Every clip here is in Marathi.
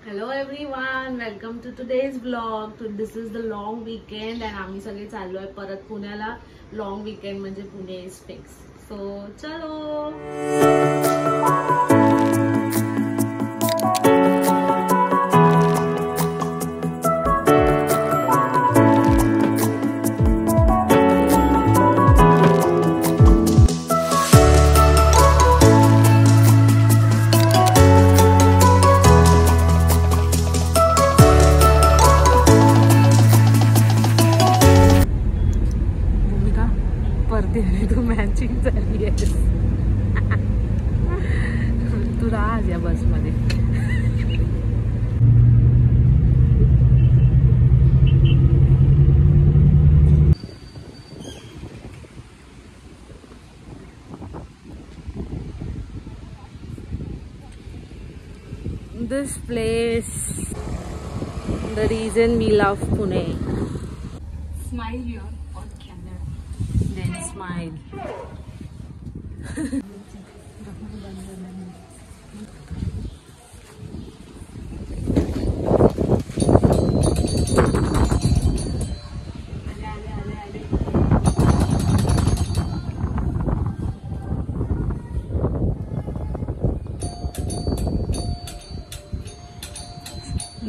Hello everyone, welcome to today's vlog. This is the long weekend and आम्ही सगळे चाललोय परत पुण्याला. लॉंग वीकेंड म्हणजे पुणे इज फिक्स. सो चलो. तू मॅचिंग झाली आहे. तू राहा या बस मध्ये. This place, the reason we love Pune. Smile here on camera. Then smile.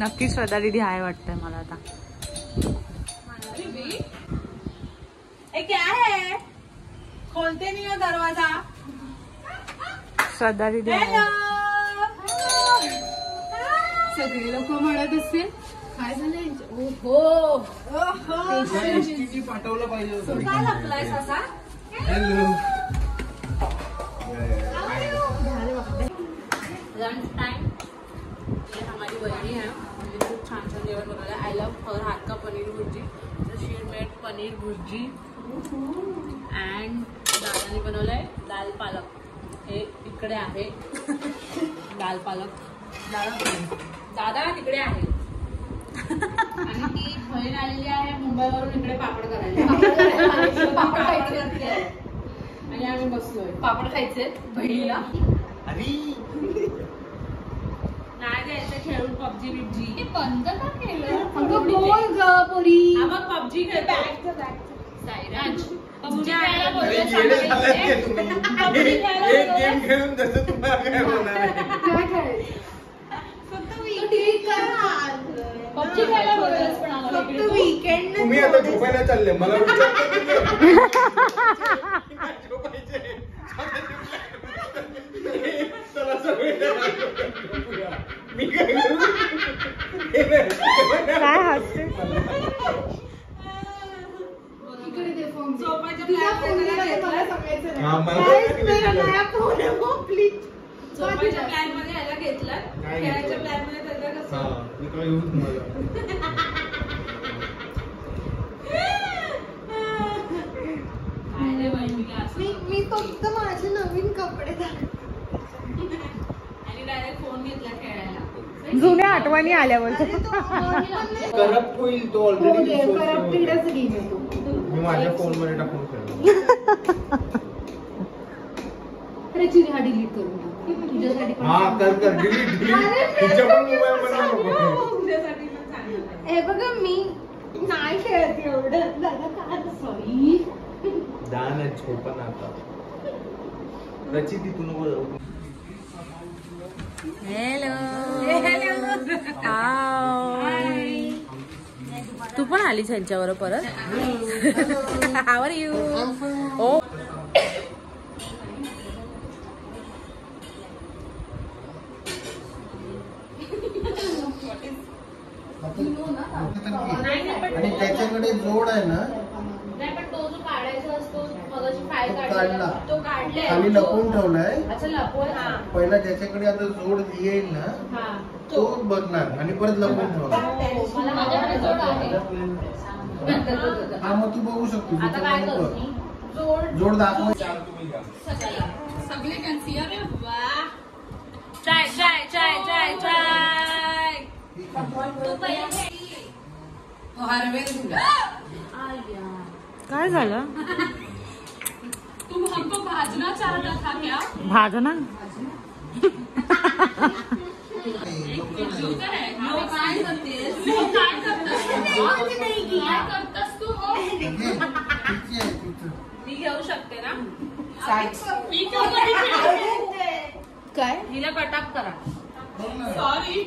नक्की श्रद्धा दीदी आहे वाटतंय मला आता. क्या है? खोलते नहीं हो दरवाजा. श्रद्धा दीदी सगळे लोक म्हणत असतील काय झालं. ओहो पाठवलं पाहिजे. काय लपलाय असा. Lunch time. ये हमारी वहिनी है. मुझे खूप छान छान जेवण बनवलं. आय लव हर हात का पनीर भुर्जी. शी मेड पनीर भुर्जी अँड दादाने बनवलंय दाल पालक. हे इकडे आहे. दाल पालक दादा तिकडे आहे. आणि ती बहीण आलेली आहे मुंबईवरून इकडे पापड करायला. आणि आम्ही बसलोय. पापड खायचे बहिणीला. नाही द्यायचं खेळून पबजी बिबजी. हे बंद का केलं. बोल ग पोरी. हा मग पबजी खेळतो. साईराज पबजी खेळायला बोलले. एक गेम खेळून जसं तुम्हाला काय होणार आहे. काय खेळायचं. फक्त पबजी खेळायला बोललेस पण आम्हाला इकडे तू. वीकेंड. तुम्ही आता झोपायला चालले. मला मी काय हसते. झोपायच्या प्लॅन मध्ये ह्याला घेतलं. खेळायच्या प्लॅन मध्ये त्याला कसं मी फक्त माझे नवीन कपडे आणि डायरेक्ट फोन घेतला खेळायला. जुन्या आठवणी आल्या बोलतो. करप्ट होईल तो. ऑलरेडी मी माझ्या फोन मध्ये टाकून खेळलो. हा डिलीट करून टाक. तुझ्यासाठी हा कर डिलीट तुझ्या पण मोबाईल मध्ये नको. तुझ्यासाठी पण चांगलं. हे बघा मी नाही खेळत एवढं. दादा काय सॉरी. दान झोपण आता. रचित तू नको. हॅलो. तू पण आलीस ह्यांच्यावर परत. How are you. ओ आणि त्याच्याकडे जोड आहे ना. नाही पण तो जो काढायचा असतो मगाशी फाईल काढला. तो काढलाय. खाली लपवून ठेवलाय. अच्छा लपवून. हा पहिला ज्याच्याकडे आता जोड येईल ना हा तो बघणार आणि परत लपवून ठेवणार. मला माझ्याकडे जोड आहे. हा मग तू बघू शकतो. आता काय करू मी. जोड दाखव. सगळे कॅन्सी. अरे वा. चाय चाय चाय चाय चाय. काय झालं. तुम हमको भाजना चाह रहा था क्या. भाजना मी घेऊ शकते ना काय हिला कटअप करा. सॉरी.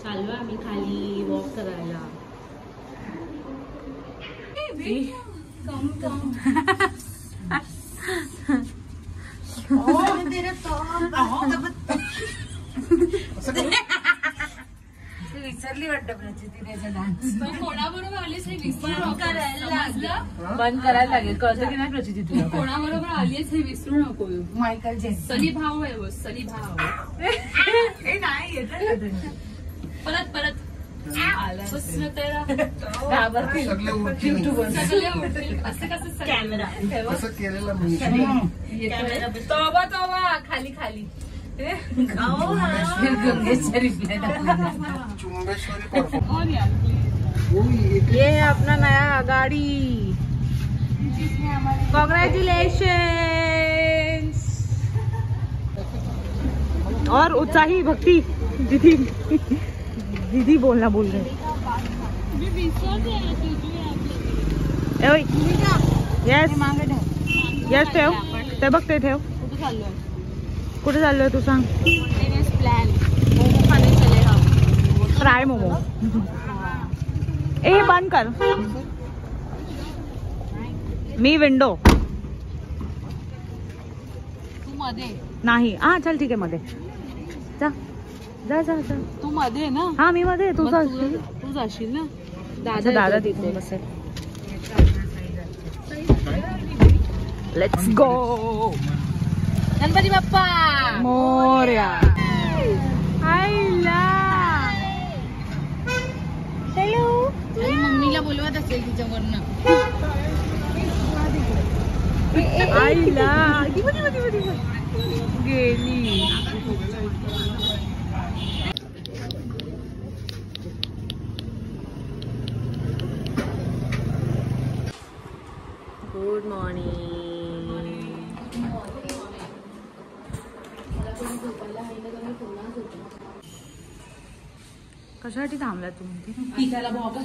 चालू आम्ही खाली वॉक करायला. विसरली वाटतं प्रचितीचा डान्स. कोणाबरोबर आलीस हे विसरू बंद करायला लागेल. कळतं की नाही प्रचिती तुला? कोणाबरोबर आलीस हे विसरू नको. Michael Jackson. सनी भाव आहे. सनी भाव नाही येत. परत परत खाली खाली ये है अपना नया गाड़ी. कॉन्ग्रेचुलेशन. और उत्साही भक्ति दीदी. दीदी बोलना बोल रहे. यस यस ठेव. ते बघ ते ठेव. कुठे चाललोय तू सांग. प्लॅन मोमो खाने चले हम. फ्राय मोमो. ए बंद कर. मी विंडो तू मध्ये नाही. हा चल ठीक आहे मध्ये जा जा जा जा. तू मध्ये ना. हा मी मध्ये. तू तू जाशील ना. दादा दादा तिथे बसेल. Let's go. गणपती बाप्पा मोरया. आईला हॅलो. आणि मम्मीला बोलवत असेल तिच्यावरनं. आईला गेली. Good morning. कशासाठी थांबला तुम्ही? पिकाला बॉबा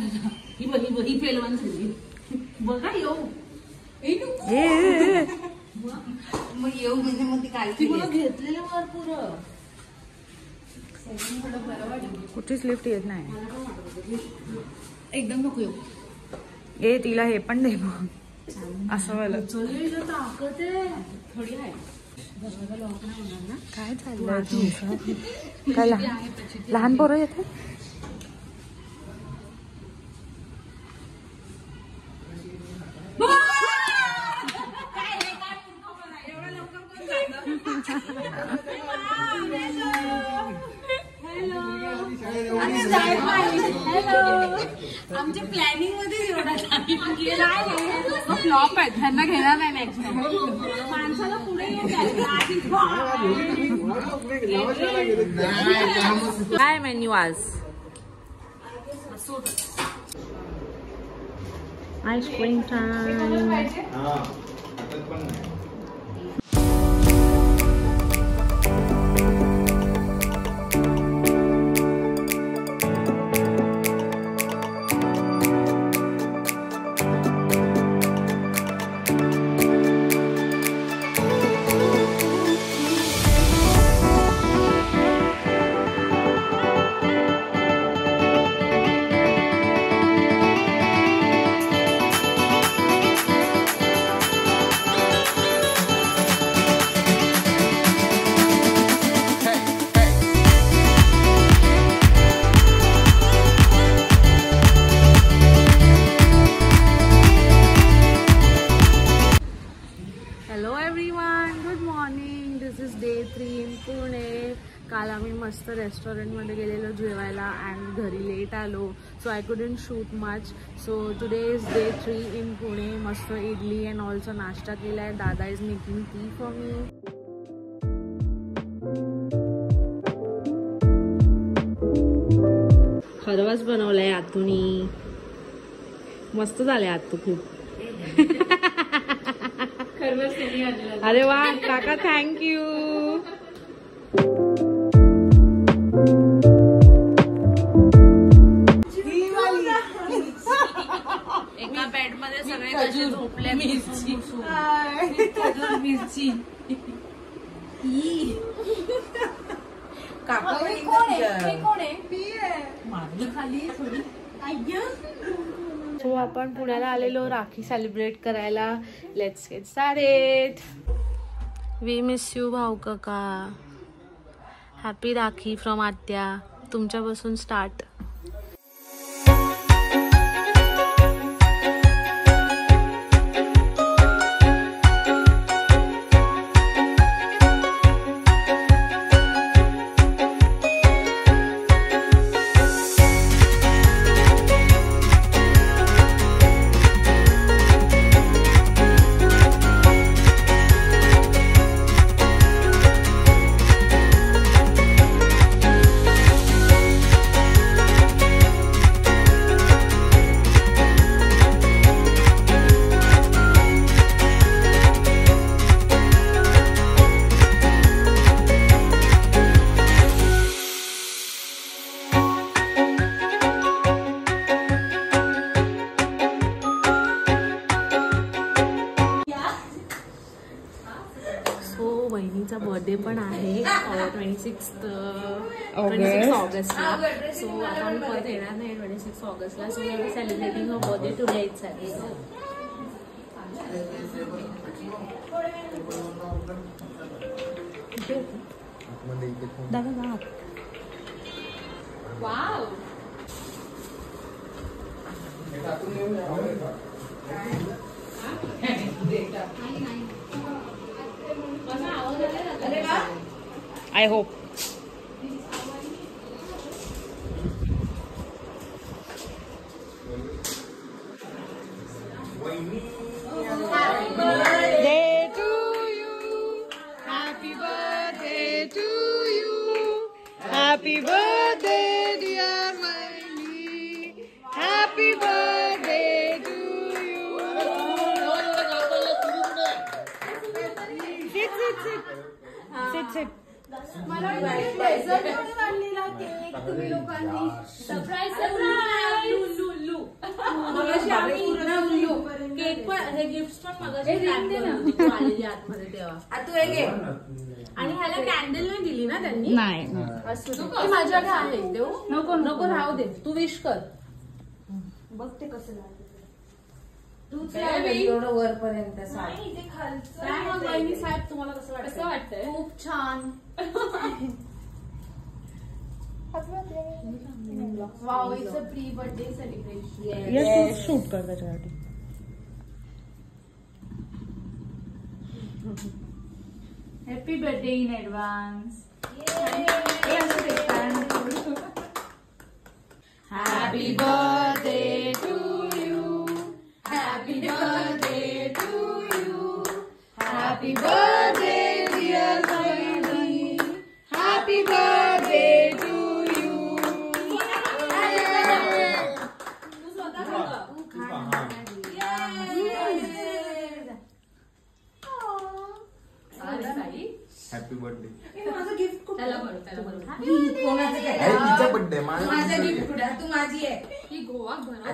ही पेलवान झाली बघा. मग येऊ म्हणजे मग ती काय घेतलेलं वर पुरं. कुठचीच लिफ्ट येत नाही. एकदम नको येऊ. ए तिला हे पण दे मग. असं वाला ताकद आहे थोडी आहे. काय चाललंय तुमचं? काय लहान पोरं येते? आमच्या प्लॅनिंग मध्ये एवढा फ्लॉप आहे. त्यांना घेणार नाही नेक्स्ट टाइम. माणसाला पुढे काय मेन्यू आज? Ice cream time. काल आम्ही मस्त रेस्टॉरंटमध्ये गेलेलो जेवायला अँड घरी लेट आलो. So I couldn't shoot much. So today is day 3 in Pune. मस्त इडली अँड ऑल्सो नाश्ता केला आहे. दादा is making tea for me. खरवस बनवलाय आतुनी. मस्त झालंय आतू खूप. अरे वा काका थँक्यू. सो आपण पुण्याला आलेलो राखी सेलिब्रेट करायला. Let's get started. We miss you भाऊ काका. हॅपी राखी फ्रॉम आत्या. तुमच्यापासून स्टार्ट. बहिणीचा बर्थडे पण आहे 26 ऑगस्टला. सो आता आम्ही परत येणार नाही 26 ऑगस्टला. So we are celebrating a birthday today itself. दादा ना wow. I hope. Happy birthday to you. Happy birthday to you. Happy birthday dear Vaini. Happy birthday to you. Sit. मला डेझर्ट आणलेला केक तुम्ही लोकांनी. सरप्राईज लुलू. केक पण हे गिफ्ट पण मगाशी आलेली आतमध्ये तेव्हा. तू हे घे. आणि ह्याला कॅन्डल नाही दिली ना त्यांनी. नाही माझ्याकडे आहे देऊ. नको राहू दे. तू विश कर. बघ ते कसं लागलं. एवढं वरपर्यंत नाही ते खालचं. काय मग वहिनी साहेब तुम्हाला कसं वाटतंय? खूप छान. Wow it's a pre birthday celebration. Shoot कर त्याच्यासाठी. Happy birthday in advance. Happy birthday to you. Happy birthday to you. Happy birthday dear बहिणी. Happy birthday to you. Happy birthday. माझं गिफ्ट त्याला बरं. तिचा बर्थडे. माझं गिफ्ट कुठे? तू माझी आहे. ही गोवा भरा.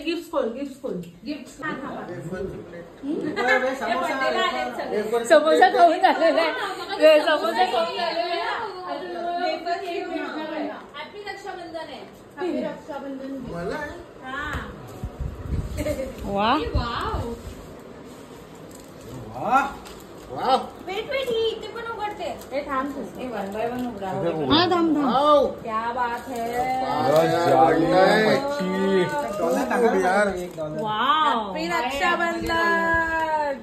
गिफ्ट खोल. समोसा खाऊन झालेला आहे. समोसा खाऊन हॅपी रक्षाबंधन आहे. हॅपी रक्षाबंधन. मला वा वेट इथे पण उघडते. हे थांब. हे 1 by 1 उघडा. क्या बात है. Wow. Happy Rakshabandhan.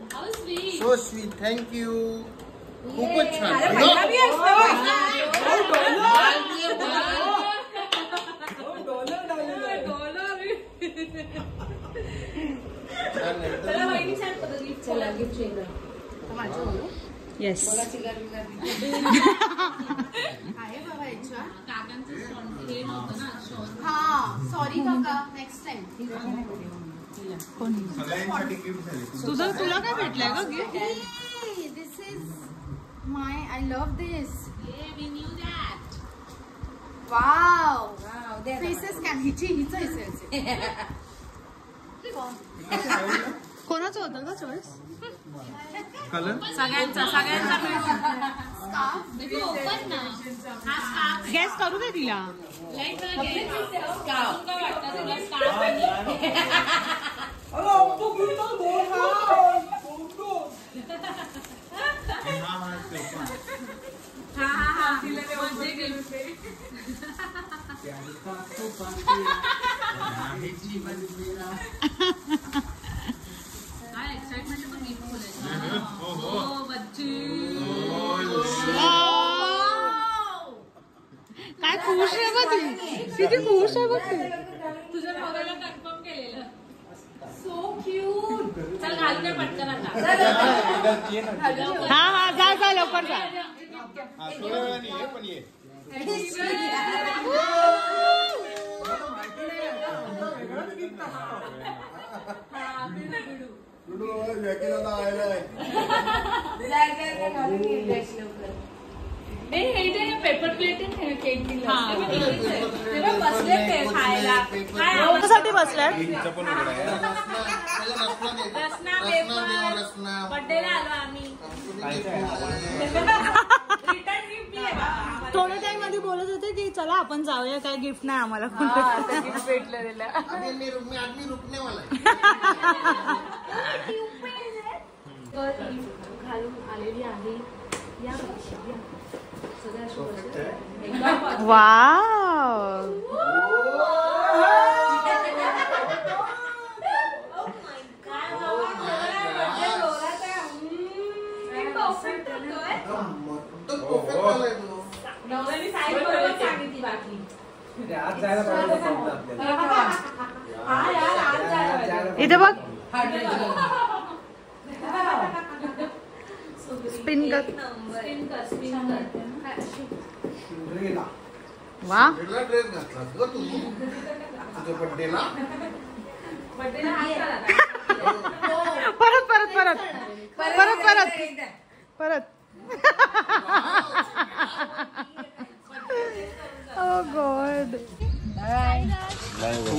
So sweet. Thank you. खूपच छान. चला वहिनी साहेब गिफ्ट. चला गिफ्ट चेंज. येस. आहे बाबा याच्या. काकांचं हे नव्हतं ना शॉल. हा सॉरी काका. Next time. सगळ्यांसाठी गिफ्ट झाले. तुला काय भेटलंय ग gift? This is my. I love this. We knew that. Wow. Faces can. हिचं कोणाचं होतं का चॉईस? कलर सगळ्यांचा गॅस करू दे तिला. काय खुश आहे बघ ती, किती खुश आहे बघ ती. तुझ्या मोबाईलला कन्फर्म केलेलं. So cute. चल घालते पटकन आता. हा जा लवकर जा. थोड्या वेळाने ये पण ये. पेपर प्लेट केक दिला बसले ते खायला. कशासाठी बसल्यात? रसना बर्थडेला आलो आम्ही. रिटर्न गिफ्ट दिले बाबा. थोड्या टाइम मध्ये बोलत होते की चला आपण जाऊया, काय गिफ्ट नाही आम्हाला. गिफ्ट भेटलं दिलं. घालून आलेली आहे या वाव. इथे बघ स्पिन कर. वा ड्रेस घातला तू तुझ्या बर्थडेला. परत परत परत परत परत परत. Oh God.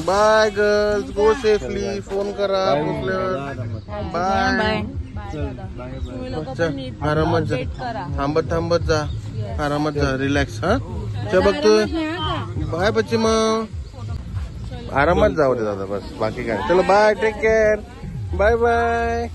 बाय गर्ल्स, गो सेफली. फोन करा पोचल्यावर. बाय. आरामात जा, थांबत जा, आरामात जा, रिलॅक्स. हा चल बघतो. बाय बच्ची, मग आरामात जाऊ दे दादा, बस बाकी काय. चलो bye, take care, bye bye.